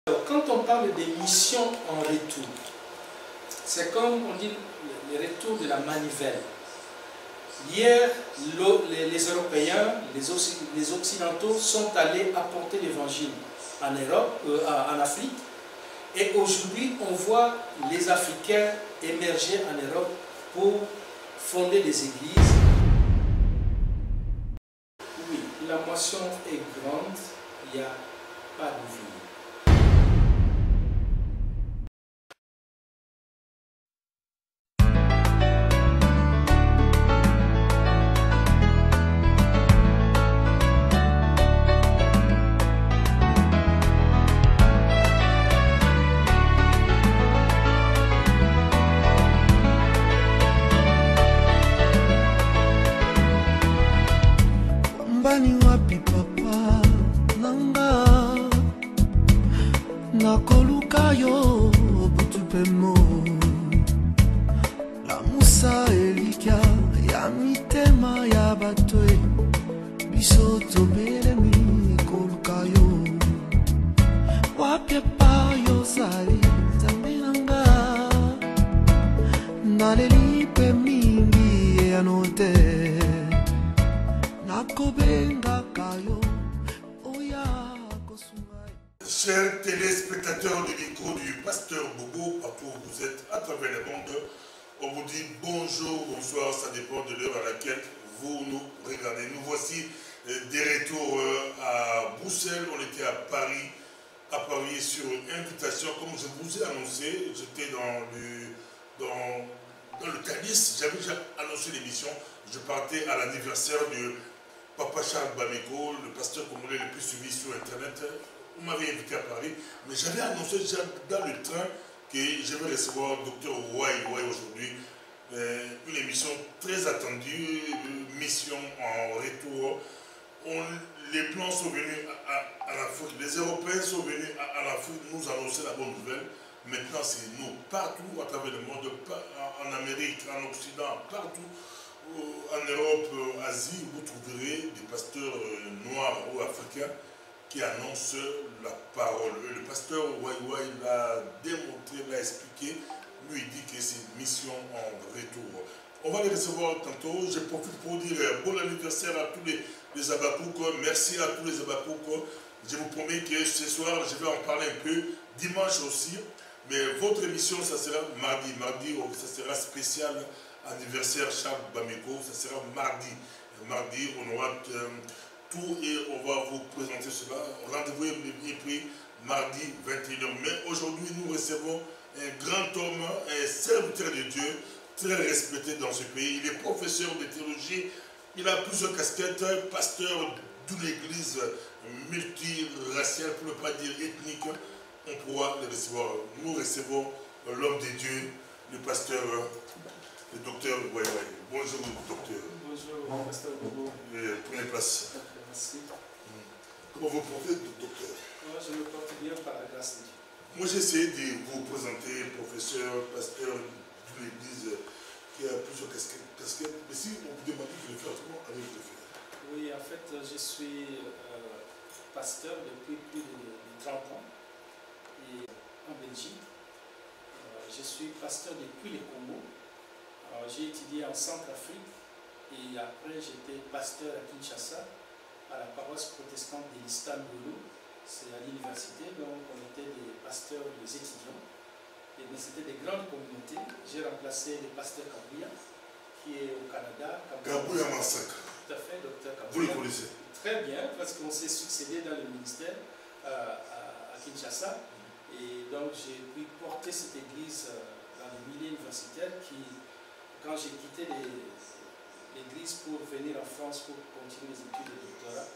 Alors, quand on parle des missions en retour, c'est comme on dit le retour de la manivelle. Hier, les Européens, les Occidentaux sont allés apporter l'évangile en Afrique. Et aujourd'hui, on voit les Africains émerger en Europe pour fonder des églises. Oui, la moisson est grande, il n'y a pas de vie. Mbani wapi papa nanga nakoluka yo butupemo la musa elikia ya mitema ya batoe biso tobelemi koluka yo wapi pa yo zali nzambe nanga naleli pe mingi anote. Chers téléspectateurs du micro du pasteur Bobo, partout où vous êtes, à travers le monde, on vous dit bonjour, bonsoir, ça dépend de l'heure à laquelle vous nous regardez. Nous voici des retours à Bruxelles, on était à Paris sur invitation, comme je vous ai annoncé, j'étais dans le Calice, j'avais déjà annoncé l'émission, je partais à l'anniversaire de Papa Charles Bameko, le pasteur congolais le plus suivi sur Internet. On m'avait invité à Paris, mais j'avais annoncé déjà dans le train que je vais recevoir Dr Wai aujourd'hui. Une émission très attendue, une mission en retour. Les plans sont venus à l'Afrique, les Européens sont venus à l'Afrique nous annoncer la bonne nouvelle. Maintenant, c'est nous, partout à travers le monde, en Amérique, en Occident, partout. En Europe, Asie, vous trouverez des pasteurs noirs ou africains qui annoncent la parole. Et le pasteur Wai l'a démontré, l'a expliqué, lui il dit que c'est une mission en retour. On va les recevoir tantôt. Je profite pour dire bon anniversaire à tous les Abakouk. Merci à tous les Abakouk. Je vous promets que ce soir, je vais en parler un peu. Dimanche aussi. Mais votre émission, ça sera mardi. Mardi, ça sera spécial. Anniversaire Charles Bameko, ça sera mardi. Mardi, on aura tout et on va vous présenter cela. Rendez-vous est pris mardi 21h. Mais aujourd'hui, nous recevons un grand homme, un serviteur de Dieu, très respecté dans ce pays. Il est professeur de théologie, il a plusieurs casquettes, pasteur d'une église multiraciale, pour ne pas dire ethnique. On pourra le recevoir. Nous recevons l'homme de Dieu, le pasteur. Le docteur Wai. Bonjour, docteur. Bonjour, pasteur Bobo. Prenez place. Merci. Comment vous portez, docteur? Moi, je me porte bien par la grâce de Dieu. Moi, j'ai essayé de vous présenter professeur, pasteur d'une église qui a plusieurs casquettes. Mais si on vous demandait de le faire, comment allez-vous le faire? Oui, en fait, je suis pasteur depuis plus de 30 ans et en Belgique. Je suis pasteur depuis les Congo. J'ai étudié en Centrafrique et après j'étais pasteur à Kinshasa, à la paroisse protestante de l'Istanbul, c'est à l'université, donc on était des pasteurs, des étudiants, mais c'était des grandes communautés. J'ai remplacé le pasteur Kabouya, qui est au Canada. Kabouya Massacre. Tout à fait, docteur Kabouya. Vous le connaissez? Très bien, parce qu'on s'est succédé dans le ministère à Kinshasa, et donc j'ai pu porter cette église dans les milieux universitaires qui... Quand j'ai quitté l'église pour venir en France pour continuer les études de doctorat,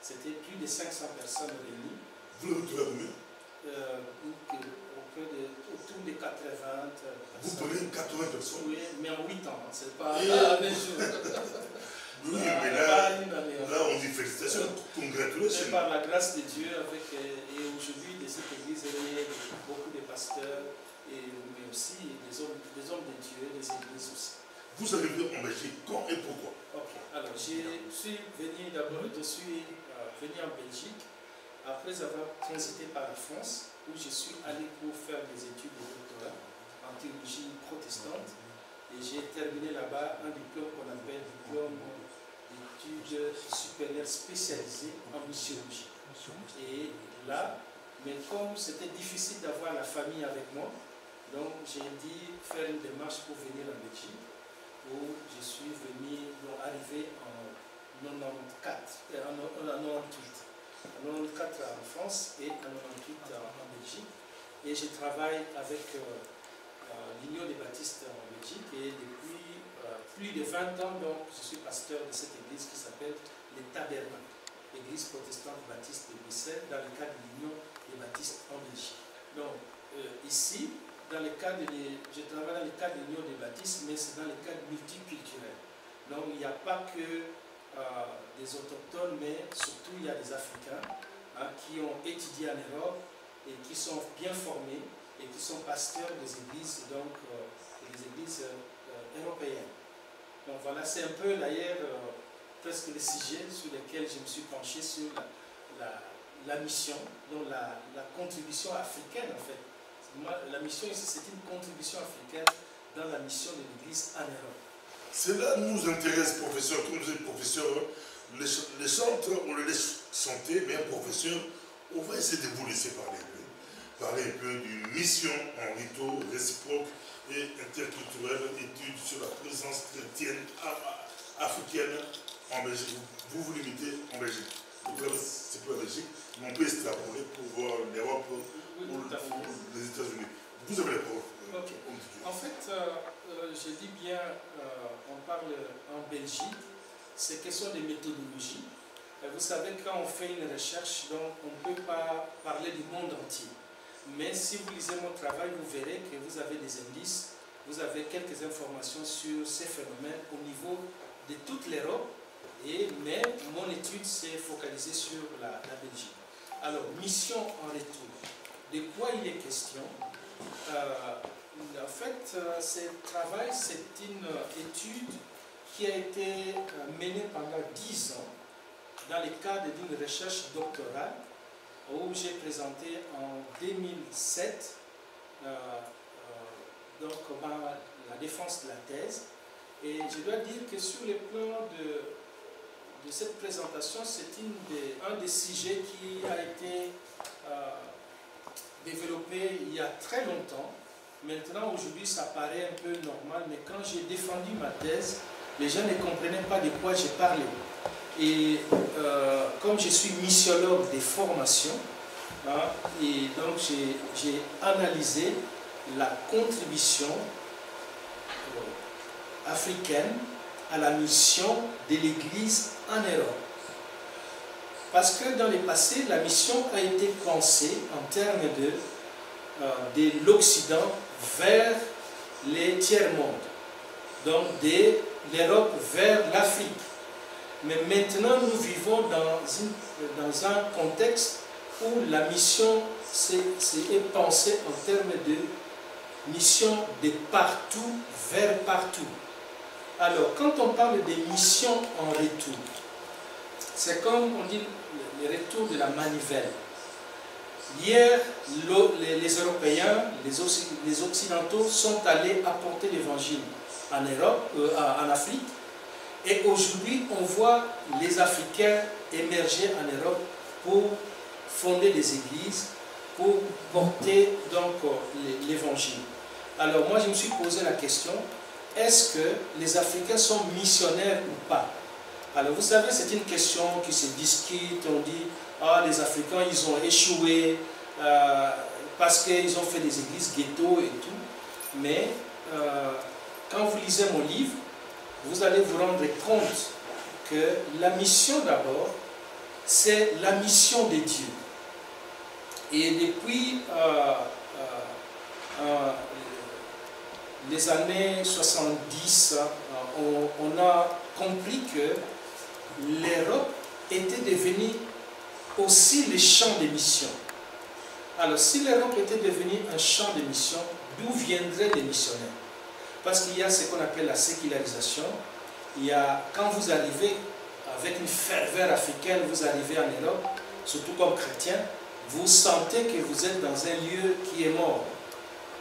c'était plus de 500 personnes réunies. Vous le retrouvez autour de 80 personnes. Vous prenez 80 personnes? Oui, mais en 8 ans, c'est pas un jour. Oui, mais là on dit félicitations, congratulations. C'est par la grâce de Dieu, et aujourd'hui de cette église, il y a beaucoup de pasteurs, mais aussi des hommes de Dieu, des églises aussi. Vous avez venu en Belgique, quand et pourquoi? Ok, alors je suis venu en Belgique après avoir transité par la France, où je suis allé pour faire des études de doctorat en théologie protestante. Et j'ai terminé là-bas un diplôme qu'on appelle diplôme d'études supérieures spécialisées en missiologie. Et là, mais comme c'était difficile d'avoir la famille avec moi, donc j'ai dit faire une démarche pour venir en Belgique, où je suis venu, donc arrivé en 94, en 98. En 94 en France et en 98 en Belgique. Et je travaille avec l'Union des Baptistes en Belgique et depuis plus de 20 ans, donc, je suis pasteur de cette église qui s'appelle les Tabernacles, l'église protestante baptiste de Bruxelles, dans le cadre de l'Union des Baptistes en Belgique. Donc, ici, dans le cadre je travaille dans le cadre de l'Union des Baptistes, mais c'est dans le cadre multiculturel. Donc, il n'y a pas que des autochtones, mais surtout il y a des Africains qui ont étudié en Europe et qui sont bien formés et qui sont pasteurs des églises, donc des églises européennes. Donc voilà, c'est un peu d'ailleurs presque le sujet sur lequel je me suis penché sur la mission, donc la contribution africaine en fait. La mission ici, c'est une contribution africaine dans la mission de l'Église en Europe. Cela nous intéresse, professeur. Comme vous êtes professeur, les chantres, on les laisse chanter, mais un professeur, on va essayer de vous laisser parler un peu. Parler un peu d'une mission en rito réciproque et interculturelle, étude sur la présence chrétienne africaine en Belgique. Vous limitez en Belgique. C'est pas la Belgique, mais on peut extrapoler pour voir l'Europe ou les États-Unis. Vous avez la parole. Okay. En fait, je dis bien, on parle en Belgique, c'est question de méthodologie. Vous savez, quand on fait une recherche, donc on ne peut pas parler du monde entier. Mais si vous lisez mon travail, vous verrez que vous avez des indices, vous avez quelques informations sur ces phénomènes au niveau de toute l'Europe. Mais mon étude s'est focalisée sur la Belgique. Alors, mission en retour. De quoi il est question? En fait, ce travail, c'est une étude qui a été menée pendant 10 ans dans le cadre d'une recherche doctorale où j'ai présenté en 2007 donc, la défense de la thèse. Et je dois dire que sur le plan de cette présentation, c'est un des sujets qui a été développé il y a très longtemps. Maintenant, aujourd'hui, ça paraît un peu normal, mais quand j'ai défendu ma thèse, les gens ne comprenaient pas de quoi j'ai parlé. Et comme je suis missiologue des formations, et donc j'ai analysé la contribution africaine à la mission de l'Église en Europe. Parce que dans le passé, la mission a été pensée en termes de l'Occident vers les tiers-mondes, donc de l'Europe vers l'Afrique. Mais maintenant, nous vivons dans un contexte où la mission est pensée en termes de mission de partout vers partout. Alors, quand on parle de mission en retour, c'est comme on dit le retour de la manivelle. Hier, les Européens, les Occidentaux sont allés apporter l'évangile en Europe, en Afrique. Et aujourd'hui, on voit les Africains émerger en Europe pour fonder des églises, pour porter donc l'évangile. Alors moi, je me suis posé la question, est-ce que les Africains sont missionnaires ou pas? Alors vous savez, c'est une question qui se discute, on dit, ah, les Africains, ils ont échoué parce qu'ils ont fait des églises ghetto et tout. Mais quand vous lisez mon livre, vous allez vous rendre compte que la mission d'abord, c'est la mission de Dieu. Et depuis les années 70, on a compris que l'Europe était devenue aussi le champ de mission. Alors, si l'Europe était devenue un champ de mission, d'où viendraient les missionnaires? Parce qu'il y a ce qu'on appelle la sécularisation. Il y a, quand vous arrivez avec une ferveur africaine, vous arrivez en Europe, surtout comme chrétien, vous sentez que vous êtes dans un lieu qui est mort,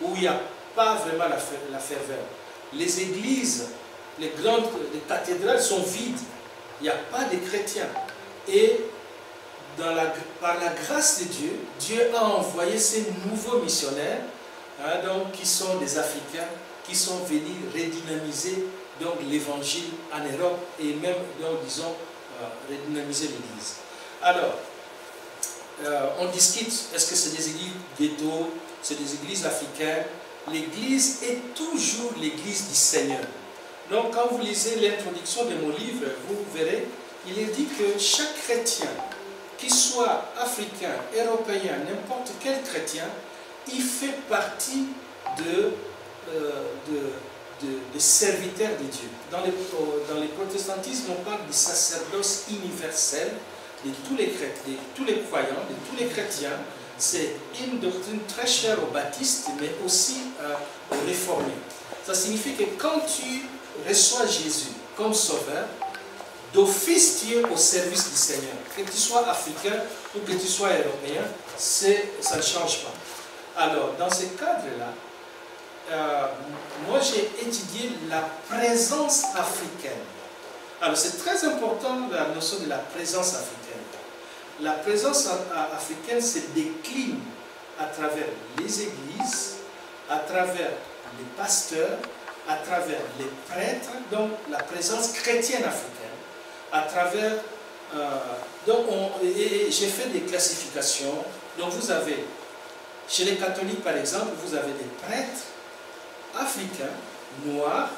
où il n'y a pas vraiment la ferveur. Les églises, les cathédrales sont vides, il n'y a pas de chrétiens. Et par la grâce de Dieu, Dieu a envoyé ces nouveaux missionnaires, donc, qui sont des Africains, qui sont venus redynamiser l'évangile en Europe et même, donc, disons, redynamiser l'Église. Alors, on discute, est-ce que c'est des églises ghetto, c'est des églises africaines? L'Église est toujours l'Église du Seigneur. Donc, quand vous lisez l'introduction de mon livre, vous verrez, il est dit que chaque chrétien, qu'il soit africain, européen, n'importe quel chrétien, il fait partie de serviteurs de Dieu. Dans le protestantisme, on parle du sacerdoce universel de tous les croyants, de tous les chrétiens. C'est une doctrine très chère aux baptistes, mais aussi aux réformés. Ça signifie que quand tu reçois Jésus comme sauveur, d'office tu es au service du Seigneur. Que tu sois africain ou que tu sois européen, ça ne change pas. Alors, dans ce cadre-là, moi j'ai étudié la présence africaine. Alors, c'est très important la notion de la présence africaine. La présence africaine se décline à travers les églises, à travers les pasteurs, à travers les prêtres, donc la présence chrétienne africaine, à travers... j'ai fait des classifications. Donc vous avez, chez les catholiques par exemple, vous avez des prêtres africains, noirs,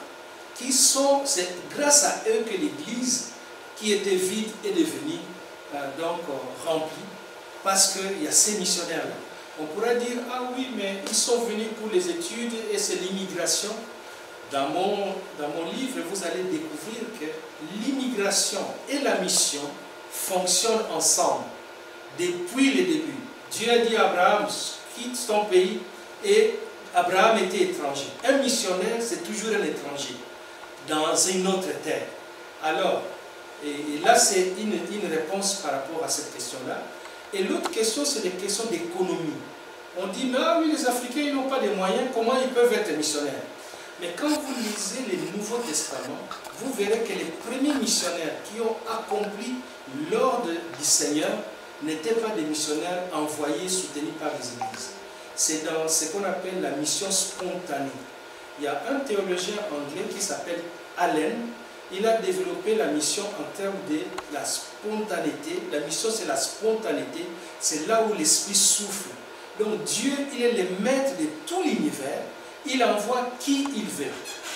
qui sont, c'est grâce à eux que l'Église, qui était vide, est devenue remplie, parce qu'il y a ces missionnaires-là. On pourrait dire, ah oui, mais ils sont venus pour les études et c'est l'immigration. Dans mon livre, vous allez découvrir que l'immigration et la mission fonctionnent ensemble depuis le début. Dieu a dit à Abraham, quitte ton pays, et Abraham était étranger. Un missionnaire, c'est toujours un étranger dans une autre terre. Alors, et là, c'est une réponse par rapport à cette question-là. Et l'autre question, c'est des questions d'économie. On dit, mais ah oui, les Africains, ils n'ont pas de moyens, comment ils peuvent être missionnaires? Mais quand vous lisez le Nouveau Testament, vous verrez que les premiers missionnaires qui ont accompli l'ordre du Seigneur n'étaient pas des missionnaires envoyés, soutenus par les églises. C'est dans ce qu'on appelle la mission spontanée. Il y a un théologien anglais qui s'appelle Allen. Il a développé la mission en termes de la spontanéité. La mission, c'est la spontanéité. C'est là où l'Esprit souffle. Donc Dieu, il est le maître de tout l'univers. Il envoie qui il veut.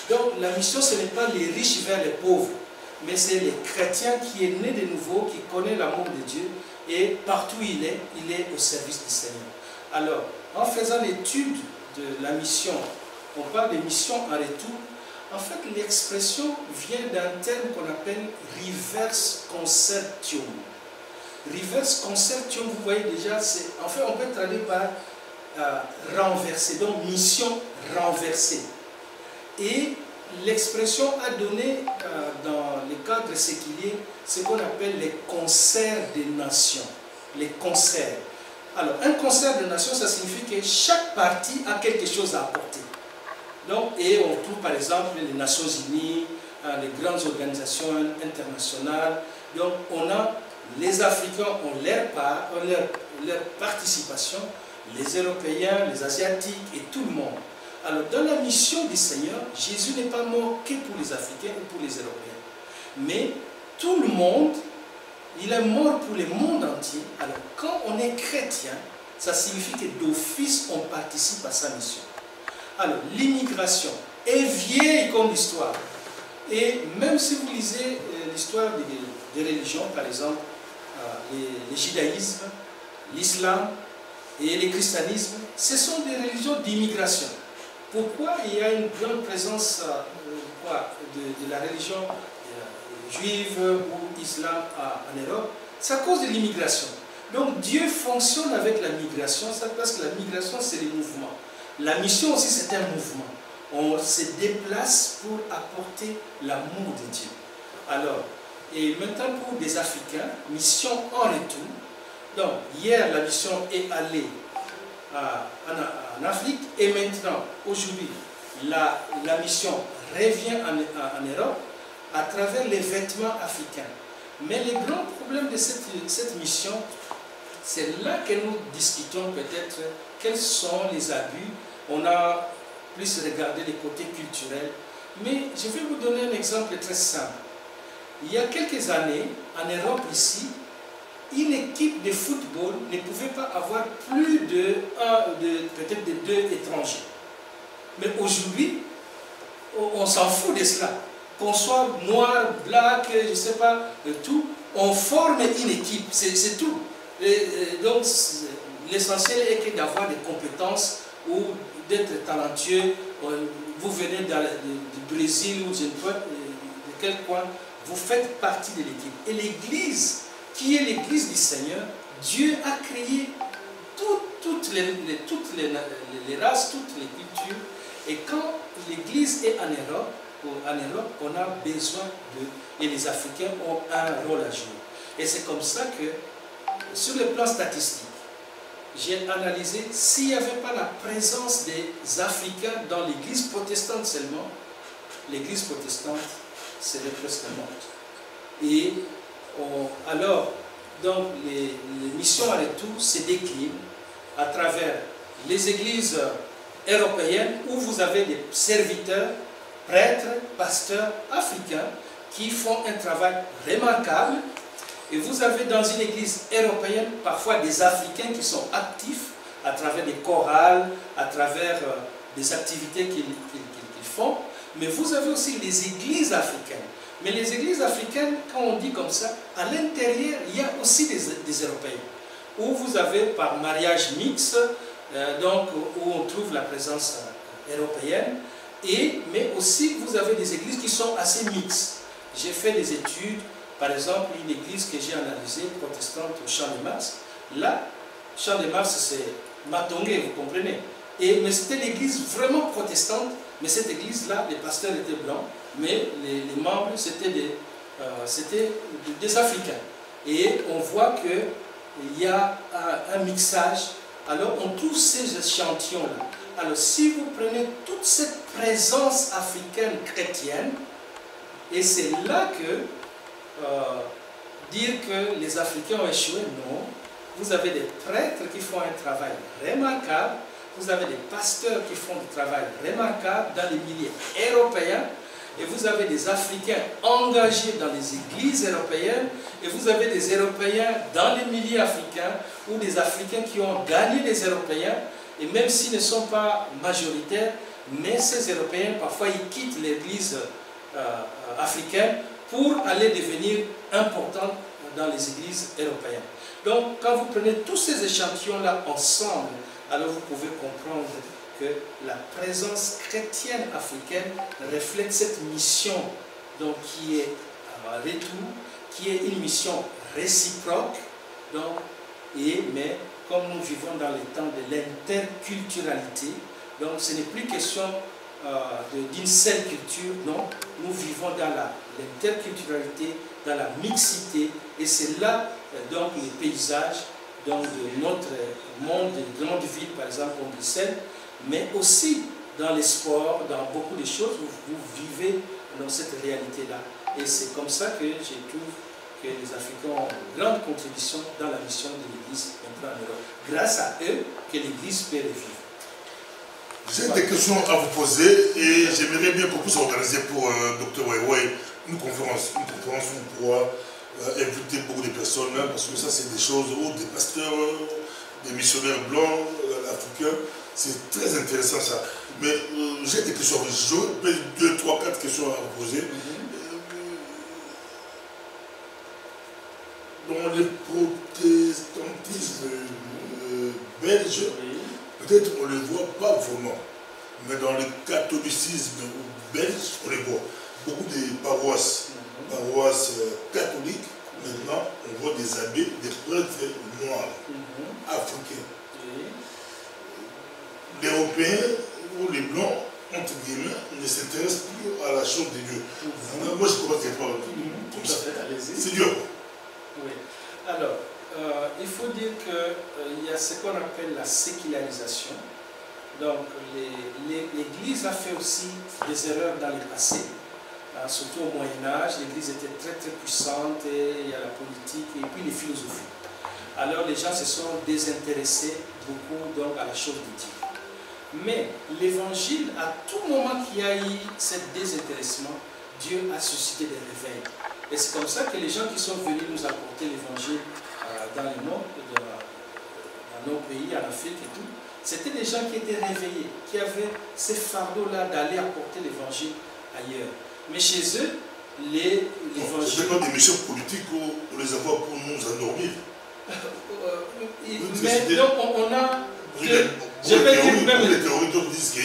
Donc la mission, ce n'est pas les riches vers les pauvres, mais c'est les chrétiens qui est né de nouveau, qui connaît l'amour de Dieu, et partout où il est au service du Seigneur. Alors, en faisant l'étude de la mission, on parle de mission en retour. En fait, l'expression vient d'un terme qu'on appelle reverse concertium. Reverse concertium, vous voyez déjà, en fait, on peut traduire par renverser, donc mission renversée. Et l'expression a donné dans le cadre séculier ce qu'on appelle les concerts des nations. Les concerts. Alors, un concert de nations, ça signifie que chaque partie a quelque chose à apporter. Donc, et on trouve par exemple les Nations Unies, les grandes organisations internationales. Donc, les Africains ont leur part, leur participation, les Européens, les Asiatiques et tout le monde. Alors, dans la mission du Seigneur, Jésus n'est pas mort que pour les Africains ou pour les Européens. Mais tout le monde, il est mort pour le monde entier. Alors, quand on est chrétien, ça signifie que d'office, on participe à sa mission. Alors, l'immigration est vieille comme l'histoire. Et même si vous lisez l'histoire des religions, par exemple, le judaïsme, l'islam et le christianisme, ce sont des religions d'immigration. Pourquoi il y a une grande présence de la religion juive ou islam en Europe? C'est à cause de l'immigration. Donc Dieu fonctionne avec la migration, parce que la migration c'est le mouvement. La mission aussi c'est un mouvement. On se déplace pour apporter l'amour de Dieu. Alors, et maintenant pour des Africains, mission en retour, Donc, hier, la mission est allée en Afrique et maintenant, aujourd'hui, la mission revient en Europe à travers les vêtements africains. Mais le grand problème de cette mission, c'est là que nous discutons peut-être quels sont les abus. On a plus regardé les côtés culturels. Mais je vais vous donner un exemple très simple. Il y a quelques années, en Europe ici, une équipe de football ne pouvait pas avoir plus peut-être de 2 étrangers. Mais aujourd'hui, on s'en fout de cela. Qu'on soit noir, black, je ne sais pas, tout, on forme une équipe, c'est tout. Donc, l'essentiel est que d'avoir des compétences ou d'être talentueux. Vous venez du Brésil ou je ne sais pas de quel coin, vous faites partie de l'équipe. Et l'Église, qui est l'Église du Seigneur, Dieu a créé toutes les races, toutes les cultures. Et quand l'Église est en Europe, on a besoin et les Africains ont un rôle à jouer. Et c'est comme ça que, sur le plan statistique, j'ai analysé s'il n'y avait pas la présence des Africains dans l'Église protestante seulement, l'Église protestante serait presque morte. Et alors, donc, les missions à retour se déclinent à travers les églises européennes où vous avez des serviteurs, prêtres, pasteurs africains qui font un travail remarquable. Et vous avez dans une église européenne parfois des Africains qui sont actifs à travers des chorales, à travers des activités qu'ils font. Mais vous avez aussi les églises africaines. Mais les églises africaines, quand on dit comme ça, à l'intérieur, il y a aussi des Européens. Où vous avez par mariage mixte, donc où on trouve la présence européenne. Mais aussi, vous avez des églises qui sont assez mixtes. J'ai fait des études, par exemple, une église que j'ai analysée, protestante au Champ de Mars. Là, Champ de Mars, c'est Matongé, vous comprenez. Mais c'était l'église vraiment protestante, mais cette église-là, les pasteurs étaient blancs, mais les membres, c'était des Africains. Et on voit qu'il y a un mixage. Alors, on trouve ces échantillons-là. Alors, si vous prenez toute cette présence africaine chrétienne, et c'est là que dire que les Africains ont échoué, non. Vous avez des prêtres qui font un travail remarquable, vous avez des pasteurs qui font du travail remarquable dans les milieux européens, et vous avez des Africains engagés dans les églises européennes, et vous avez des Européens dans les milieux africains, ou des Africains qui ont gagné les Européens, et même s'ils ne sont pas majoritaires, mais ces Européens, parfois, ils quittent l'église africaine pour aller devenir importants dans les églises européennes. Donc, quand vous prenez tous ces échantillons-là ensemble, alors vous pouvez comprendre que la présence chrétienne africaine reflète cette mission donc, qui est à retour, qui est une mission réciproque, donc, mais comme nous vivons dans les temps de l'interculturalité, donc ce n'est plus question d'une seule culture, non, nous vivons dans l'interculturalité, dans la mixité, et c'est là donc les paysages donc, de notre monde, de grandes villes par exemple comme Bruxelles, mais aussi dans les sports, dans beaucoup de choses, vous vivez dans cette réalité-là. Et c'est comme ça que je trouve que les Africains ont une grande contribution dans la mission de l'Église en Europe. Grâce à eux que l'Église peut revivre. J'ai des questions à vous poser et j'aimerais bien qu'on puisse organiser pour Dr Waiwai une conférence où on pourra inviter beaucoup de personnes, hein, parce que ça c'est des choses où des pasteurs, des missionnaires blancs, africains, c'est très intéressant ça. Mais j'ai des questions, j'aurais 2, 3, 4 questions à vous poser. Dans le protestantisme belge, peut-être on ne le voit pas vraiment, mais dans le catholicisme belge, on les voit. Beaucoup de paroisses catholiques, maintenant, on voit des abbés, des prêtres noirs, africains. Les Européens ou les Blancs, entre guillemets, ne s'intéressent plus à la chose de Dieu. Moi, je ne comprends pas comme ça. C'est Dieu. Oui. Alors, il faut dire qu'il y a ce qu'on appelle la sécularisation. Donc, l'Église a fait aussi des erreurs dans le passé. Surtout au Moyen-Âge, l'Église était très très puissante, et il y a la politique et puis les philosophies. Alors les gens se sont désintéressés beaucoup donc, à la chose de Dieu. Mais l'Évangile, à tout moment qu'il y a eu ce désintéressement, Dieu a suscité des réveils. Et c'est comme ça que les gens qui sont venus nous apporter l'Évangile dans le monde, dans nos pays, en Afrique et tout, c'était des gens qui étaient réveillés, qui avaient ce fardeau-là d'aller apporter l'Évangile ailleurs. Mais chez eux, l'Évangile... Ce n'est pas des missions politiques où les avoir pour nous endormir. Mais donc on a... Je vais dire même... Les théories disent que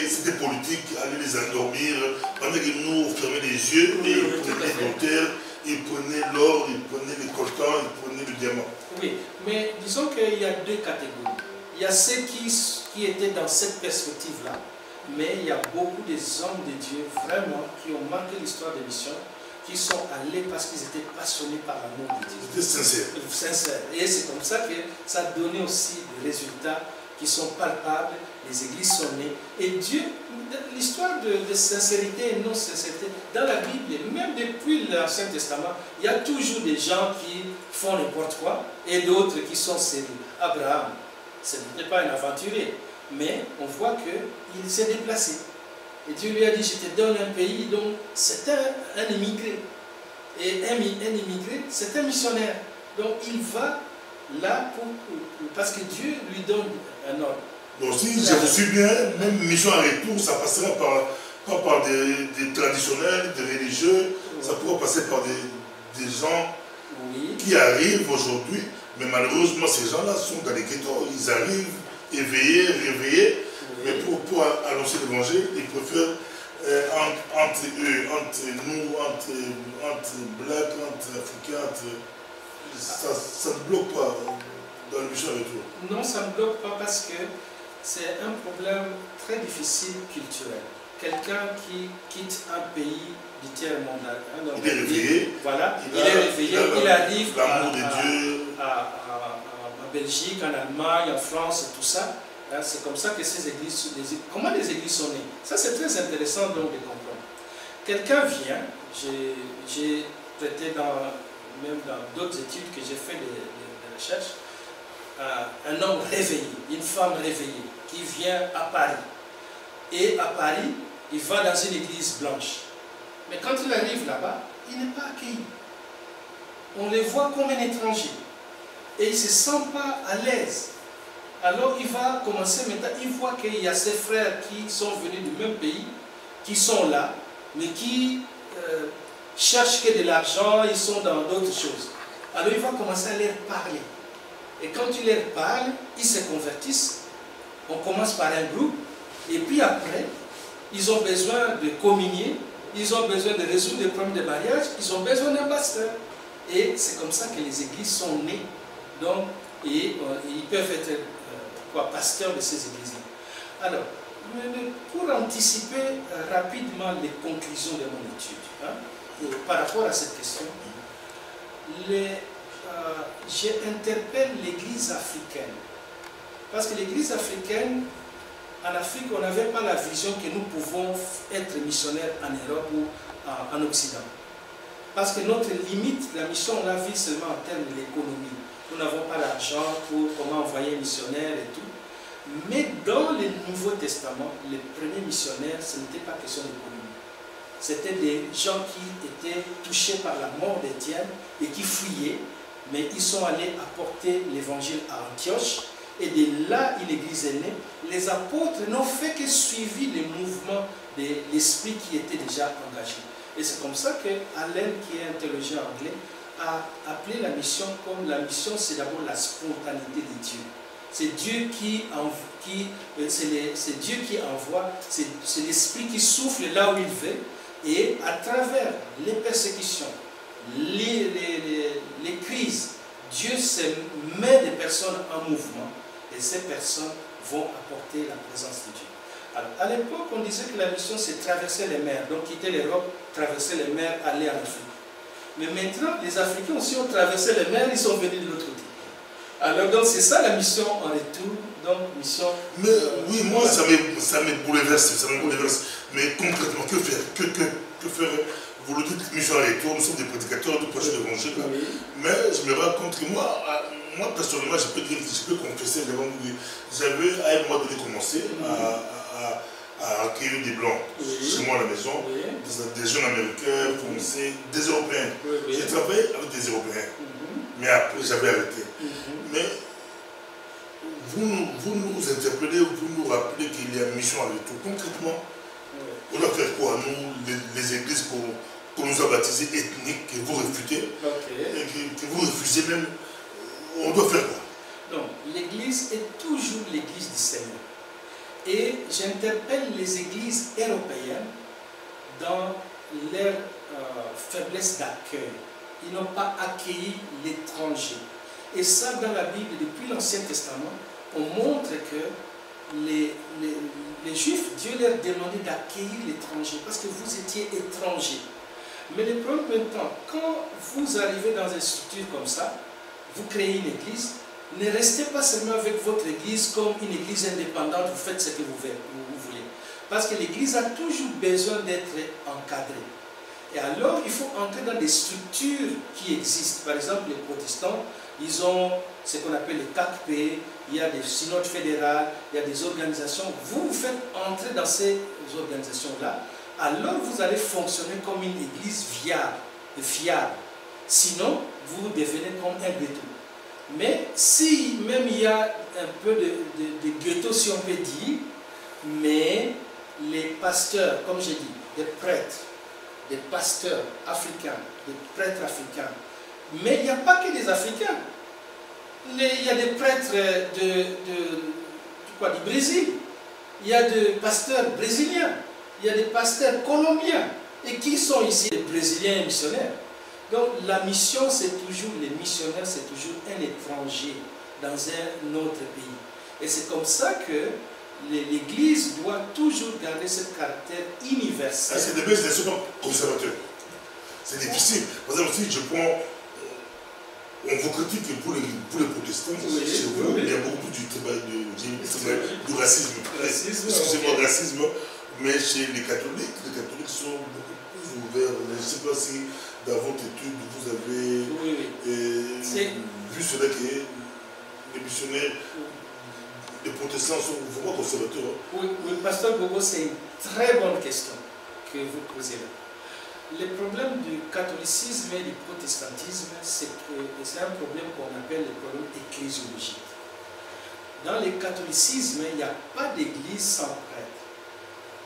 c'était politique, aller les endormir, pendant que nous fermions les yeux, et ils prenaient les docteurs, ils prenaient l'or, ils prenaient le coltan, ils prenaient le diamant. Oui, mais disons qu'il y a deux catégories. Il y a ceux qui étaient dans cette perspective-là, mais il y a beaucoup des hommes de Dieu, vraiment, qui ont marqué l'histoire des missions, qui sont allés parce qu'ils étaient passionnés par l'amour de Dieu. C'était sincère. Et c'est comme ça que ça a donné aussi des résultats qui sont palpables, les églises sont nées. Et Dieu, l'histoire de sincérité et non-sincérité, dans la Bible, même depuis l'Ancien Testament, il y a toujours des gens qui font n'importe quoi et d'autres qui sont sérieux. Abraham, ce n'était pas un aventurier, mais on voit qu'il s'est déplacé. Et Dieu lui a dit, je te donne un pays dont c'est un immigré. Et un immigré, c'est un missionnaire. Donc il va là parce que Dieu lui donne un ordre. Donc si je vous suis bien, même mission en retour, ça passera pas par des traditionnels, des religieux, ça pourra passer par des gens qui arrivent aujourd'hui. Mais malheureusement, ces gens-là sont dans les ghettos. Ils arrivent éveillés, réveillés. Mais pour annoncer l'évangile, ils préfèrent entre eux, entre nous, entre blacks, entre africains, ça ne bloque pas dans le mission retour. Non, ça ne bloque pas parce que c'est un problème très difficile culturel. Quelqu'un qui quitte un pays du tiers-monde, il est réveillé, voilà, il est réveillé, il arrive à Belgique, en Allemagne, en France et tout ça. C'est comme ça que ces églises, comment les églises sont nées. Ça c'est très intéressant donc de comprendre. Quelqu'un vient, j'ai traité même dans d'autres études que j'ai fait des recherches, un homme réveillé, une femme réveillée qui vient à Paris. Et à Paris, il va dans une église blanche. Mais quand il arrive là-bas, il n'est pas accueilli. On le voit comme un étranger. Et il ne se sent pas à l'aise. Alors il va commencer maintenant, il voit qu'il y a ses frères qui sont venus du même pays, qui sont là, mais qui cherchent que de l'argent, ils sont dans d'autres choses. Alors il va commencer à leur parler. Et quand il leur parle, ils se convertissent. On commence par un groupe, et puis après, ils ont besoin de communier, ils ont besoin de résoudre des problèmes de mariage, ils ont besoin d'un pasteur. Et c'est comme ça que les églises sont nées. Donc, et ils peuvent être pasteurs de ces églises-là. Alors, pour anticiper rapidement les conclusions de mon étude, par rapport à cette question, j'interpelle l'église africaine. Parce que l'église africaine, en Afrique, on n'avait pas la vision que nous pouvons être missionnaires en Europe ou en Occident. Parce que notre limite, la mission, on l'a vu seulement en termes de l'économie. Nous n'avons pas l'argent pour comment envoyer un missionnaire et tout. Mais dans le Nouveau Testament, les premiers missionnaires, ce n'était pas question d'économie. C'était des gens qui étaient touchés par la mort d'Étienne et qui fuyaient, mais ils sont allés apporter l'évangile à Antioche. Et de là, l'Église est née. Les apôtres n'ont fait que suivre les mouvements de l'esprit qui était déjà engagé. Et c'est comme ça que Allen, qui est un théologien anglais, a appelé la mission comme la mission, c'est d'abord la spontanéité de Dieu. C'est Dieu qui envoie, c'est l'esprit qui souffle là où il veut, et à travers les persécutions, les crises, Dieu se met des personnes en mouvement, et ces personnes vont apporter la présence de Dieu. Alors, à l'époque, on disait que la mission, c'est traverser les mers, donc quitter l'Europe, traverser les mers, aller en Afrique. Mais maintenant, les Africains aussi ont traversé les mers, ils sont venus de l'autre côté. Alors donc c'est ça la mission en retour, donc mission... Mais oui, moi ça me bouleverse, Mais concrètement, que faire? Que faire? Vous le dites, mission en retour, nous sommes des prédicateurs du projet d'évangile. Oui. Mais je me rends compte que moi personnellement, je peux confesser devant vous, j'avais à un moment donné commencé à accueillir des blancs chez moi à la maison, des jeunes américains, français, des Européens. J'ai travaillé avec des Européens, mais après j'avais arrêté. Mais vous nous interpellez, vous nous rappelez qu'il y a une mission à retour. Concrètement, on doit faire quoi, nous, les églises qu'on nous a baptisés ethniques, que vous réfutez, et que vous refusez même, on doit faire quoi? Donc, l'église est toujours l'église du Seigneur. Et j'interpelle les églises européennes dans leur faiblesse d'accueil. Ils n'ont pas accueilli l'étranger. Et ça, dans la Bible, depuis l'Ancien Testament, on montre que les Juifs, Dieu leur demandait d'accueillir l'étranger parce que vous étiez étrangers. Mais le problème maintenant, quand vous arrivez dans une structure comme ça, vous créez une église, ne restez pas seulement avec votre église comme une église indépendante, vous faites ce que vous voulez. Parce que l'église a toujours besoin d'être encadrée. Et alors, il faut entrer dans des structures qui existent. Par exemple, les protestants, ils ont ce qu'on appelle les CACP, il y a des synodes fédérales, il y a des organisations. Vous faites entrer dans ces organisations-là, alors vous allez fonctionner comme une église viable et fiable. Sinon, vous devenez comme un ghetto. Mais si même il y a un peu de ghetto, si on peut dire, mais les pasteurs, comme j'ai dit, des prêtres, des pasteurs africains, des prêtres africains, mais il n'y a pas que des Africains. Il y a des prêtres du Brésil, il y a des pasteurs brésiliens, il y a des pasteurs colombiens. Et qui sont ici? Les Brésiliens missionnaires. Donc la mission, c'est toujours, les missionnaires, c'est toujours un étranger dans un autre pays. Et c'est comme ça que l'Église doit toujours garder ce caractère universel. C'est des baisses conservateurs. C'est difficile. Par exemple, si je prends... On vous critique pour les protestants, chez vous, il y a beaucoup du racisme. Excusez-moi, racisme. Mais chez les catholiques sont beaucoup plus ouverts. Je ne sais pas si dans votre étude, vous avez vu cela que les missionnaires, les protestants sont vraiment conservateurs. Oui, Pasteur Bobo, c'est une très bonne question que vous posez là. Le problème du catholicisme et du protestantisme, c'est un problème qu'on appelle le problème ecclésiologique. Dans le catholicisme, il n'y a pas d'église sans prêtre.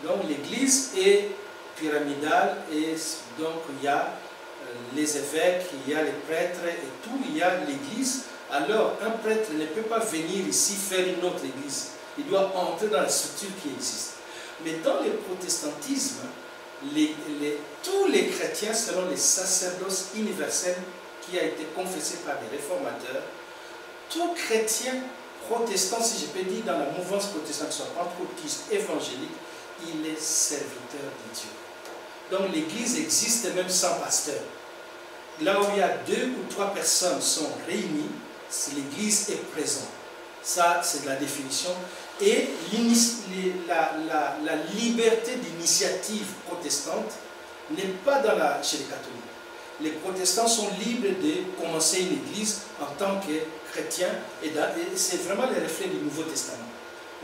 Donc l'église est pyramidale et donc il y a les évêques, il y a les prêtres et tout, il y a l'église. Alors un prêtre ne peut pas venir ici faire une autre église. Il doit entrer dans la structure qui existe. Mais dans le protestantisme, tous les chrétiens, selon les sacerdoce universel qui a été confessé par des réformateurs, tout chrétien protestant, si je peux dire, dans la mouvance protestante, soit pentecôtiste, évangélique, il est serviteur de Dieu. Donc l'église existe même sans pasteur. Là où il y a 2 ou 3 personnes sont réunies, l'église est présente. Ça, c'est de la définition. Et la liberté d'initiative protestante n'est pas chez les catholiques. Les protestants sont libres de commencer une église en tant que chrétiens, et c'est vraiment le reflet du Nouveau Testament.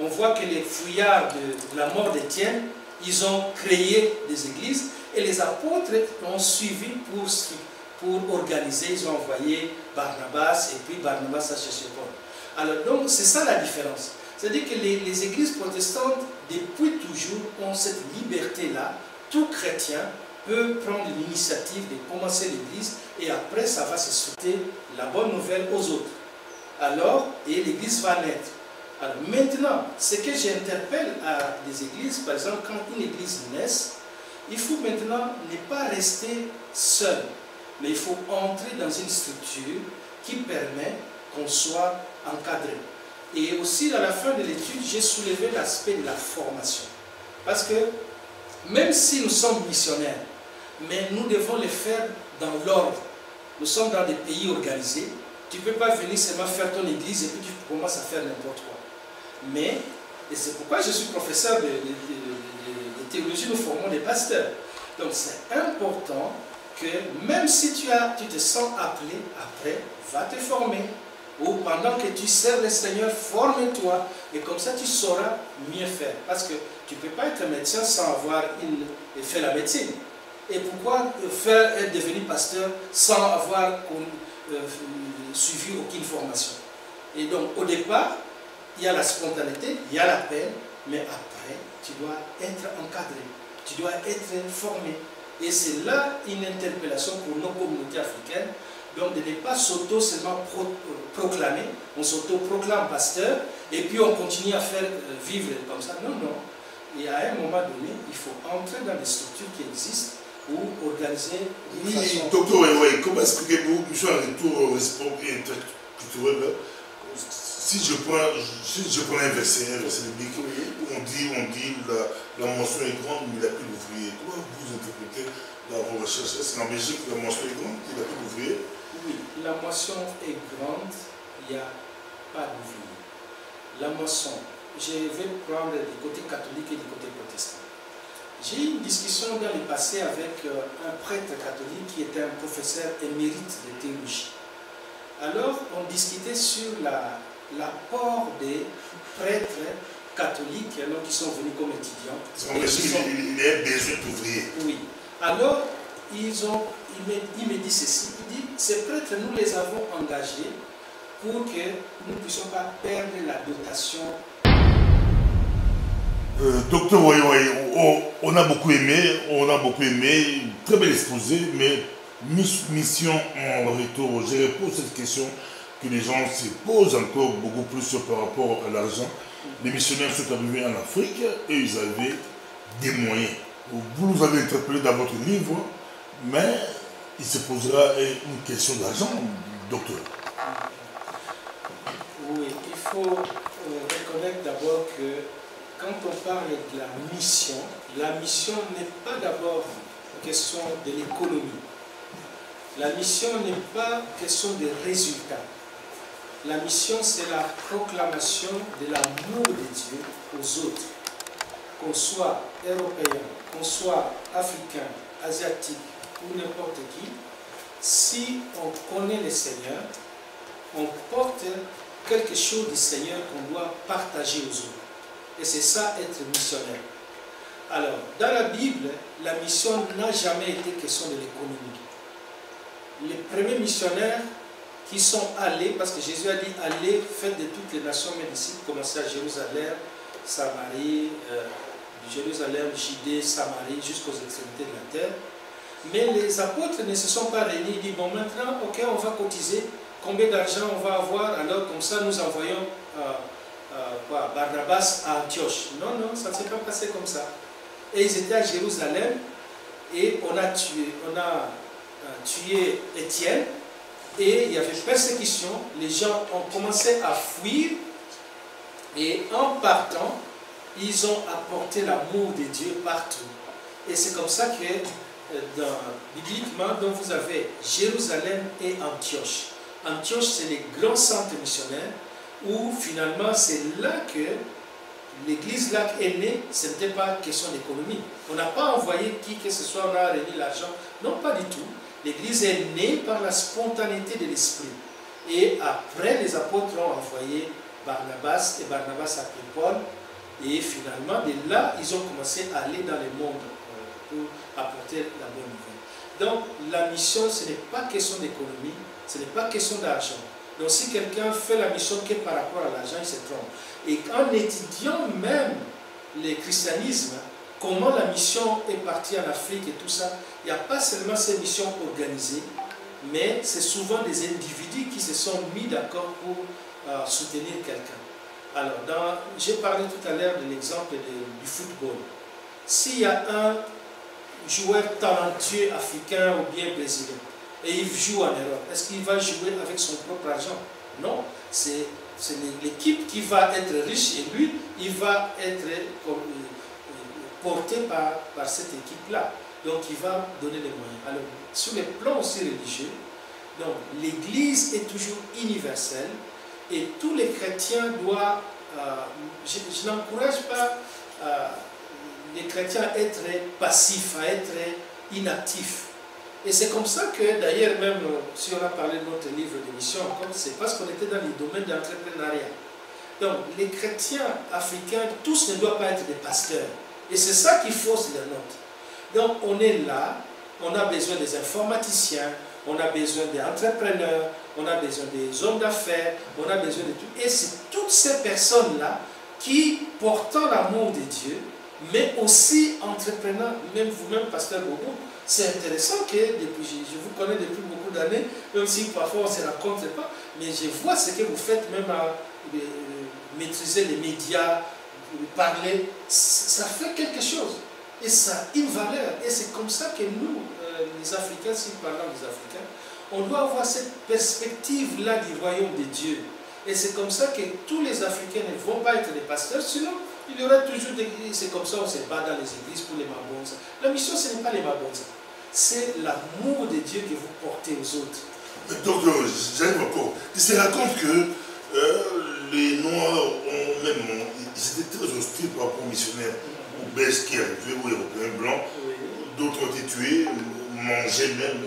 On voit que les fouillards de la mort d'Étienne, ils ont créé des églises, et les apôtres ont suivi pour organiser, ils ont envoyé Barnabas, et puis Barnabas a cherché Paul. Alors donc c'est ça la différence. C'est-à-dire que les églises protestantes, depuis toujours, ont cette liberté-là. Tout chrétien peut prendre l'initiative de commencer l'église et après, ça va se souhaiter la bonne nouvelle aux autres. Alors, et l'église va naître. Alors maintenant, ce que j'interpelle à des églises, par exemple, quand une église naît, il faut maintenant ne pas rester seul, mais il faut entrer dans une structure qui permet qu'on soit encadré. Et aussi, à la fin de l'étude, j'ai soulevé l'aspect de la formation. Parce que, même si nous sommes missionnaires, mais nous devons le faire dans l'ordre. Nous sommes dans des pays organisés. Tu ne peux pas venir seulement faire ton église et puis tu commences à faire n'importe quoi. Mais, et c'est pourquoi je suis professeur de théologie, nous formons des pasteurs. Donc c'est important que même si tu te sens appelé, après, va te former. Ou pendant que tu sers le Seigneur, forme-toi. Et comme ça, tu sauras mieux faire. Parce que tu ne peux pas être médecin sans avoir fait la médecine. Et pourquoi être devenu pasteur sans avoir suivi aucune formation? Et donc, au départ, il y a la spontanéité, il y a la peine, mais après, tu dois être encadré, tu dois être formé. Et c'est là une interpellation pour nos communautés africaines, donc de ne pas seulement proclamer, on s'auto-proclame pasteur, et puis on continue à faire vivre comme ça. Non, non. Et à un moment donné, il faut entrer dans des structures qui existent ou organiser une façon... Docteur, oui, comment expliquez-vous, je suis en retour au respect interculturel, si je prends un verset biblique, où on dit la mention est grande, mais il n'y a plus d'ouvriers. Comment vous interprétez dans vos recherches? Est-ce qu'en Belgique, la mention est grande, il n'y a plus d'ouvriers? Oui, la moisson est grande, il n'y a pas d'ouvriers. La moisson, je vais prendre du côté catholique et du côté protestant. J'ai eu une discussion dans le passé avec un prêtre catholique qui était un professeur émérite de théologie. Alors, on discutait sur l'apport des prêtres catholiques alors, qui sont venus comme étudiants. Il y a besoin d'ouvriers. Oui. Alors, il me dit ceci, il dit, ces prêtres, nous les avons engagés pour que nous ne puissions pas perdre la dotation. Docteur, on a beaucoup aimé, très bel exposé, mais mission en retour. Je réponds à cette question que les gens se posent encore beaucoup plus par rapport à l'argent. Les missionnaires sont arrivés en Afrique et ils avaient des moyens. Vous nous avez interpellé dans votre livre, mais il se posera une question d'argent, docteur. Oui, il faut reconnaître d'abord que quand on parle de la mission n'est pas d'abord question de l'économie. La mission n'est pas question de résultats. La mission, c'est la proclamation de l'amour de Dieu aux autres. Qu'on soit européen, qu'on soit africain, asiatique ou n'importe qui, si on connaît le Seigneur, on porte quelque chose du Seigneur qu'on doit partager aux autres. Et c'est ça, être missionnaire. Alors, dans la Bible, la mission n'a jamais été question de l'économie. Les premiers missionnaires qui sont allés, parce que Jésus a dit « Allez, faites de toutes les nations mes disciples », commencez à Jérusalem, Samarie, Jérusalem, Judée, Samarie, jusqu'aux extrémités de la terre. Mais les apôtres ne se sont pas réunis, ils disent « Bon, maintenant, ok, on va cotiser, combien d'argent on va avoir, alors comme ça nous envoyons Barnabas à Antioche. » Non, non, ça ne s'est pas passé comme ça. Et ils étaient à Jérusalem et on a tué Étienne et il y avait persécution. Les gens ont commencé à fuir et en partant, ils ont apporté l'amour de Dieu partout. Et c'est comme ça que bibliquement, donc vous avez Jérusalem et Antioche. Antioche, c'est les grands centres missionnaires où finalement c'est là que l'église là est née. Ce n'était pas question d'économie. On n'a pas envoyé qui que ce soit, on a réuni l'argent. Non, pas du tout. L'église est née par la spontanéité de l'esprit. Et après, les apôtres ont envoyé Barnabas et Barnabas a pris Paul. Et finalement, de là, ils ont commencé à aller dans le monde pour apporter la bonne nouvelle. Donc, la mission, ce n'est pas question d'économie, ce n'est pas question d'argent. Donc, si quelqu'un fait la mission que par rapport à l'argent, il se trompe. Et en étudiant même le christianisme, comment la mission est partie en Afrique et tout ça, il n'y a pas seulement ces missions organisées, mais c'est souvent des individus qui se sont mis d'accord pour soutenir quelqu'un. Alors, j'ai parlé tout à l'heure de l'exemple du football. S'il y a un joueur talentueux africain ou bien brésilien, et il joue en Europe, est-ce qu'il va jouer avec son propre argent? Non, c'est l'équipe qui va être riche et lui, il va être porté par cette équipe-là. Donc il va donner les moyens. Alors, sur le plan aussi religieux, donc l'Église est toujours universelle et tous les chrétiens doivent, je n'encourage pas les chrétiens à être passifs, à être inactifs. Et c'est comme ça que d'ailleurs même si on a parlé de notre livre de mission encore, c'est parce qu'on était dans les domaines d'entrepreneuriat. Donc les chrétiens africains, tous ne doivent pas être des pasteurs. Et c'est ça qui fausse la note. Donc on est là, on a besoin des informaticiens, on a besoin des entrepreneurs, on a besoin des hommes d'affaires, on a besoin de tout. Et c'est toutes ces personnes-là qui, portant l'amour de Dieu, mais aussi entrepreneurs, même vous-même, pasteur Bobo, c'est intéressant que depuis, je vous connais depuis beaucoup d'années, même si parfois on ne se rencontre pas, mais je vois ce que vous faites même à maîtriser les médias, parler, ça fait quelque chose. Et ça a une valeur. Et c'est comme ça que nous, les Africains, si nous parlons des Africains, on doit avoir cette perspective-là du royaume de Dieu. Et c'est comme ça que tous les Africains ne vont pas être des pasteurs, sinon il y aura toujours des... C'est comme ça on se bat dans les églises pour les mabonzas. La mission, ce n'est pas les mabonzas. C'est l'amour de Dieu que vous portez aux autres. Donc, j'arrive encore. Il se raconte que les Noirs ont même... Ils étaient très hostiles par rapport aux missionnaires, aux Belges qui arrivaient, aux Européens blancs. D'autres ont été tués, mangés même.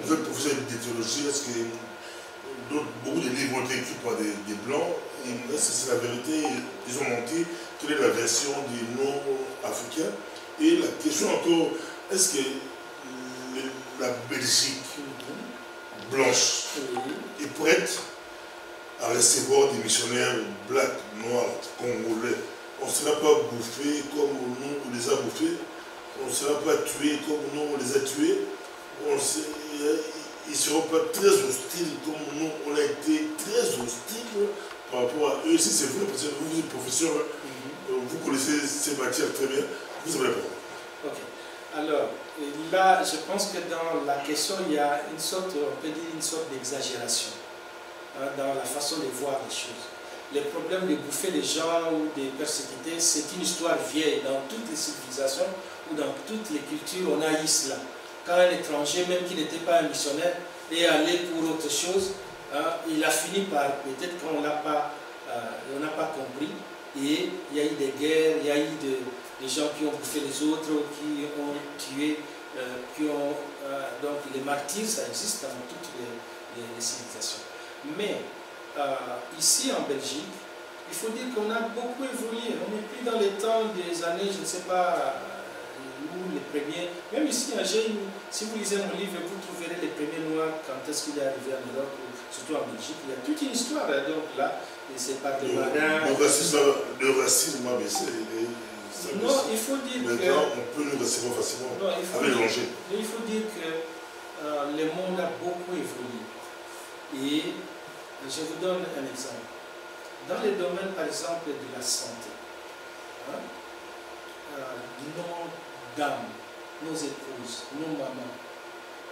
Vous êtes professeur de théologie, est-ce que beaucoup de livres ont été écrits par des Blancs, et c'est la vérité, ils ont menti, quelle est la version des non-africains. Et la question encore, est-ce que la Belgique blanche est prête à recevoir des missionnaires blacks, noirs, congolais? On ne sera pas bouffé comme nous on les a bouffés, on ne sera pas tué comme nous on les a tués, ils ne seront pas très hostiles comme nous on a été très hostiles par rapport à eux. Si c'est vrai, parce que vous êtes professeur, vous connaissez ces matières très bien, vous avez la parole. Ok. Alors, là, je pense que dans la question, il y a une sorte, on peut dire une sorte d'exagération dans la façon de voir les choses. Le problème de bouffer les gens ou de persécuter, c'est une histoire vieille. Dans toutes les civilisations ou dans toutes les cultures, on a eu cela. Quand un étranger, même qui n'était pas un missionnaire, est allé pour autre chose, il a fini par, peut-être qu'on n'a pas compris, et il y a eu des guerres, il y a eu des gens qui ont bouffé les autres, qui ont tué, donc les martyrs, ça existe dans toutes les civilisations. Mais ici en Belgique, il faut dire qu'on a beaucoup évolué. On n'est plus dans les temps des années, je ne sais pas, où les premiers, même ici en Gênes, si vous lisez mon livre, vous trouverez les premiers Noirs, quand est-ce qu'il est arrivé en Europe, surtout en Belgique. Il y a toute une histoire, donc là, c'est par des marins. Le racisme a baissé. Non, il faut dire que... Maintenant, on peut nous recevoir facilement, avec l'enjeu. Il faut dire que le monde a beaucoup évolué. Et je vous donne un exemple. Dans les domaines, par exemple, de la santé, nos dames, nos épouses, nos mamans,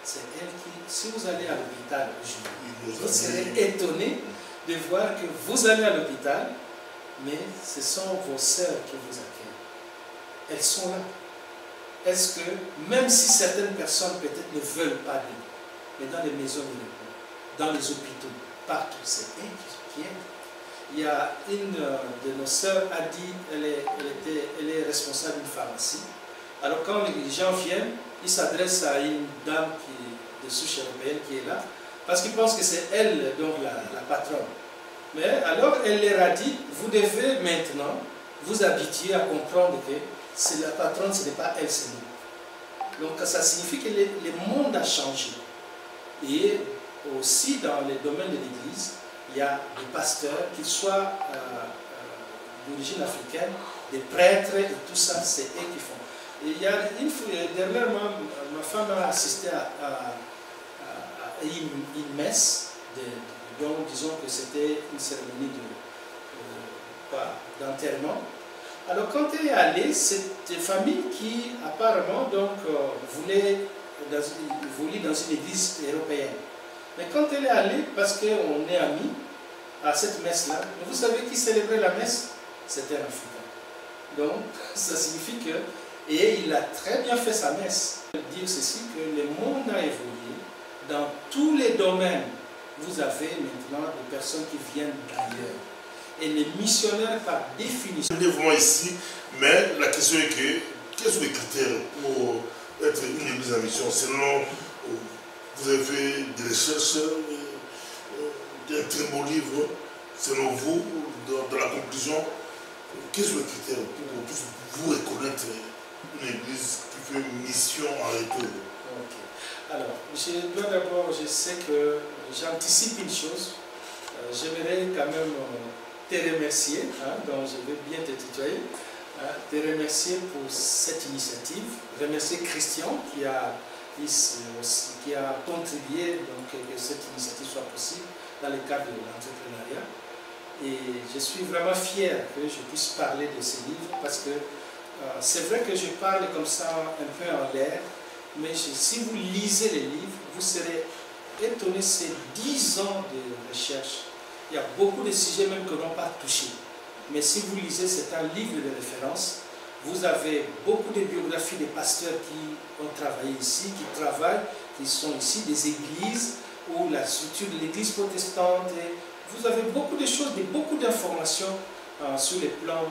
c'est elles qui, si vous allez à l'hôpital aujourd'hui, vous serez étonné de voir que vous allez à l'hôpital, mais ce sont vos sœurs qui vous accueillent. Elles sont là. Est-ce que, même si certaines personnes peut-être ne veulent pas d'eux, mais dans les maisons de repos, dans les hôpitaux, partout, c'est elles qui aident. Il y a une de nos sœurs a dit, elle est responsable d'une pharmacie. Alors quand les gens viennent, ils s'adressent à une dame de souche européenne qui est là, parce qu'ils pensent que c'est elle, donc la patronne. Mais alors elle leur a dit, vous devez maintenant vous habituer à comprendre que c'est la patronne, ce n'est pas elle, c'est nous. Donc ça signifie que le monde a changé. Et aussi dans les domaines de l'Église, il y a des pasteurs, qu'ils soient d'origine africaine, des prêtres et tout ça, c'est eux qui font. Et il y a dernièrement, ma femme a assisté à une messe, donc disons que c'était une cérémonie d'enterrement. Alors quand elle est allée, c'est une famille qui apparemment donc, voulait dans une église européenne. Mais quand elle est allée, parce qu'on est amis à cette messe-là, vous savez qui célébrait la messe? C'était un Africain. Donc, ça signifie que Et il a très bien fait sa messe. Dire ceci, que le monde a évolué. Dans tous les domaines, vous avez maintenant des personnes qui viennent d'ailleurs. Et les missionnaires, par définition... On est vraiment ici, mais la question est que, quels sont les critères pour être une église en mission? Selon, vous avez fait des recherches, un très beau livre, selon vous, dans la conclusion, quels sont les critères pour vous reconnaître une église qui fait une mission en retour? Alors, je sais que j'anticipe une chose. J'aimerais quand même te remercier, donc je vais bien te tutoyer, te remercier pour cette initiative, remercier Christian qui a contribué donc, que cette initiative soit possible dans le cadre de l'entrepreneuriat. Et je suis vraiment fier que je puisse parler de ces livres parce que c'est vrai que je parle comme ça un peu en l'air, mais si vous lisez les livres, vous serez étonné, c'est 10 ans de recherche. Il y a beaucoup de sujets même que l'on n'a pas touchés. Mais si vous lisez, c'est un livre de référence. Vous avez beaucoup de biographies des pasteurs qui ont travaillé ici, qui travaillent, qui sont ici, des églises, ou la structure de l'église protestante. Et vous avez beaucoup de choses, beaucoup d'informations sur les plans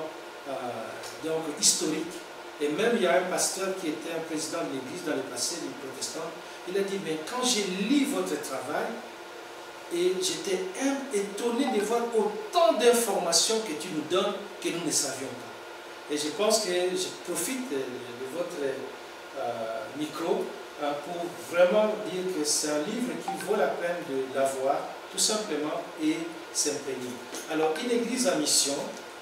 donc, historiques. Et même il y a un pasteur qui était un président de l'église dans le passé, des protestants, il a dit, mais quand j'ai lu votre travail, et j'étais étonné de voir autant d'informations que tu nous donnes que nous ne savions pas. Et je pense que je profite de votre micro pour vraiment dire que c'est un livre qui vaut la peine de l'avoir, tout simplement, et s'imprégner. Alors, une église en mission,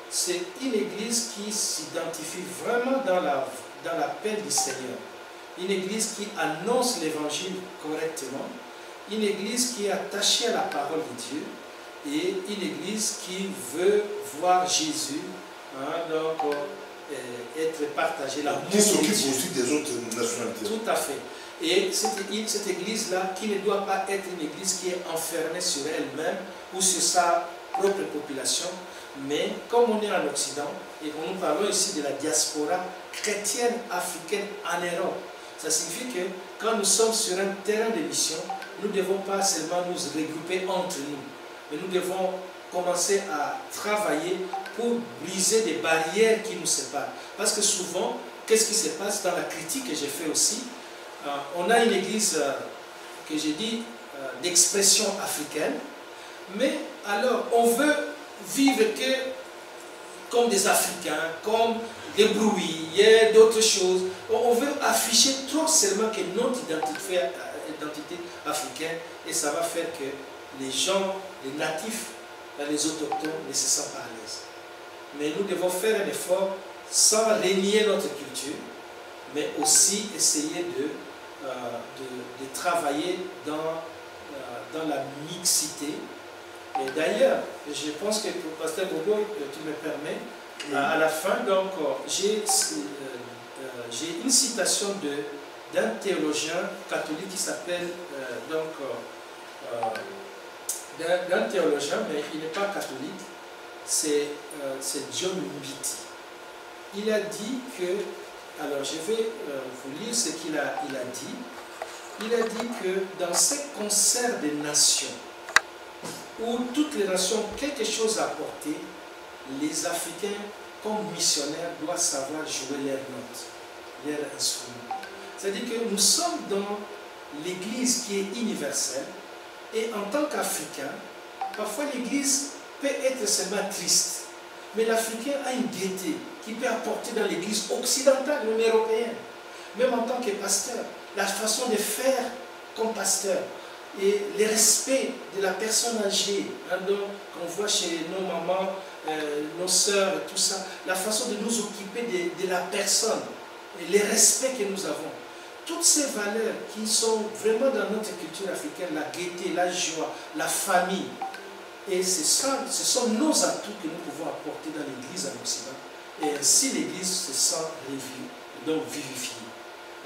c'est une église qui s'identifie vraiment dans l'appel du Seigneur. Une église qui annonce l'évangile correctement. Une église qui est attachée à la parole de Dieu et une église qui veut voir Jésus donc, être partagée. Qui s'occupe aussi des autres nationalités. Tout à fait. Et cette église-là, qui ne doit pas être une église qui est enfermée sur elle-même ou sur sa propre population, mais comme on est en Occident, et nous parlons ici de la diaspora chrétienne africaine en Europe, ça signifie que quand nous sommes sur un terrain de mission, nous ne devons pas seulement nous regrouper entre nous, mais nous devons commencer à travailler pour briser des barrières qui nous séparent. Parce que souvent, qu'est-ce qui se passe dans la critique que j'ai fait aussi? On a une église, que j'ai dit, d'expression africaine, mais alors on veut vivre que comme des Africains, comme des brouillés, d'autres choses. On veut afficher trop seulement que notre identité africaine, et ça va faire que les gens, les natifs, les autochtones ne se sentent pas à l'aise. Mais nous devons faire un effort sans renier notre culture, mais aussi essayer de travailler dans la mixité. Et d'ailleurs, je pense que pour Pasteur Bobo, tu me permets, à la fin, donc, j'ai une citation d'un théologien catholique qui s'appelle, d'un théologien, mais il n'est pas catholique, c'est John Mbiti. Il a dit que, alors je vais vous lire ce qu'il a dit. Il a dit que dans ces concerts des nations, où toutes les nations ont quelque chose à apporter, les Africains, comme missionnaires, doivent savoir jouer leur note, leur instrument. C'est-à-dire que nous sommes dans l'Église qui est universelle, et en tant qu'Africain, parfois l'Église peut être seulement triste, mais l'Africain a une gaieté qui peut apporter dans l'Église occidentale, même européenne, même en tant que pasteur, la façon de faire comme pasteur, et le respect de la personne âgée, qu'on voit chez nos mamans, nos sœurs, tout ça, la façon de nous occuper de la personne, et le respect que nous avons. Toutes ces valeurs qui sont vraiment dans notre culture africaine, la gaieté, la joie, la famille, et ce sont nos atouts que nous pouvons apporter dans l'Église en Occident, et ainsi l'Église se sent revue, donc vivifiée.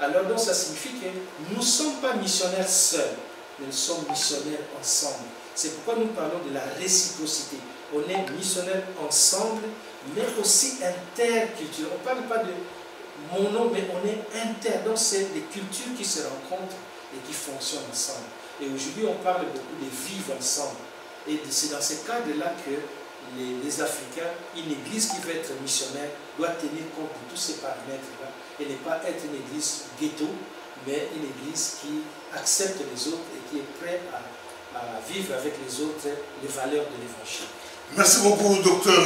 Alors donc ça signifie que nous ne sommes pas missionnaires seuls, mais nous sommes missionnaires ensemble. C'est pourquoi nous parlons de la réciprocité. On est missionnaires ensemble, mais aussi interculturels. On ne parle pas mono, mais on est inter. Donc c'est des cultures qui se rencontrent et qui fonctionnent ensemble. Et aujourd'hui, on parle beaucoup de vivre ensemble. Et c'est dans ce cadre-là que les Africains, une église qui veut être missionnaire, doit tenir compte de tous ces paramètres-là et ne pas être une église ghetto, mais une église qui accepte les autres et qui est prête à vivre avec les autres les valeurs de l'évangile. Merci beaucoup, docteur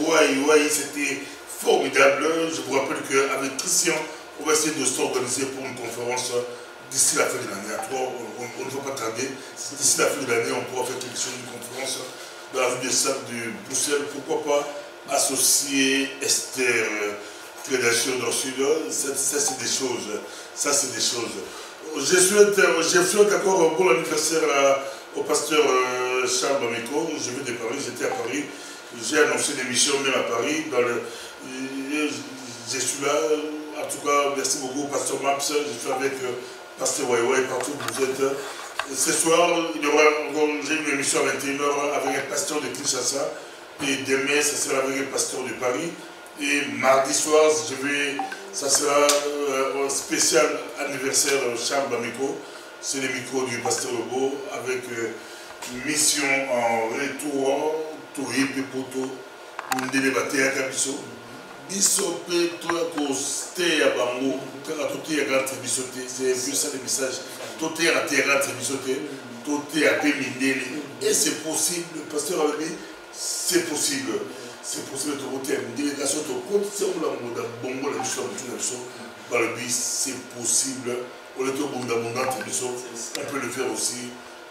Ouaï, c'était formidable. Je vous rappelle qu'avec Christian, on va essayer de s'organiser pour une conférence d'ici la fin de l'année. On ne va pas tarder. D'ici la fin de l'année, on pourra faire quelque chose, une conférence dans la rue des Sables de Bruxelles. Pourquoi pas associer Esther, Crédation dans le Sud. Ça, c'est des choses. Ça, c'est des choses. Je souhaite encore un bon anniversaire au pasteur Charles Bameko. Je viens de Paris, j'étais à Paris. J'ai annoncé l'émission même à Paris. Je suis là. En tout cas, merci beaucoup, pasteur Maps. Je suis avec pasteur Ouaï, partout où vous êtes. Ce soir, j'ai une émission à 21h avec un pasteur de Kinshasa. Et demain, ce sera avec un pasteur de Paris. Et mardi soir, ça sera un spécial anniversaire Charles Bameko. C'est le micro du pasteur Lobo avec mission en retour, Touré Pepoto, Ndele Batea Kabiso. Biso pe toi costé à Bango, tout est à grand bisoté, c'est un peu ça le message. Tout est à terre bisoté, tout est à Pémindele. Et c'est possible, le pasteur avait dit, c'est possible. C'est possible de voter une délégation de compte, c'est où la mode Bongo, la mission de la c'est possible. On est au monde abondant, on peut le faire aussi.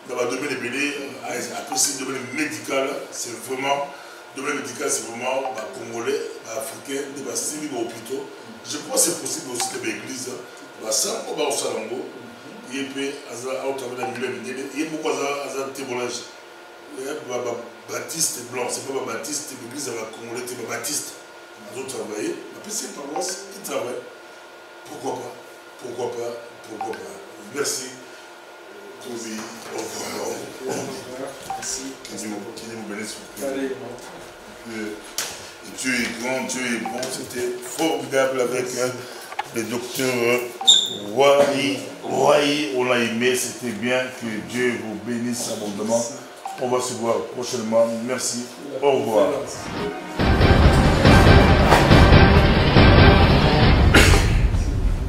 Dans le domaine des bélés, après c'est le domaine médical, c'est vraiment. Le domaine médical, c'est vraiment congolais, africain, des bassines, des hôpitaux. Je crois que c'est possible aussi de l'église. Ça, on va au Salango. Il y a au travail d'un milieu, il y a beaucoup de témoignages. Baptiste blanc, c'est pas Baptiste, l'église congolais, c'est Baptiste. Ils ont travaillé. Après, c'est paroisse, ils travaillent. Pourquoi pas? Pourquoi pas? Pourquoi pas? Merci. Oui, au revoir. Merci. Qui Dieu vous bénisse. Dieu est grand, Dieu est bon. C'était formidable avec le docteur Ouaï. On l'a aimé, c'était bien. Que Dieu vous bénisse abondamment. On va se voir prochainement. Merci. Au revoir.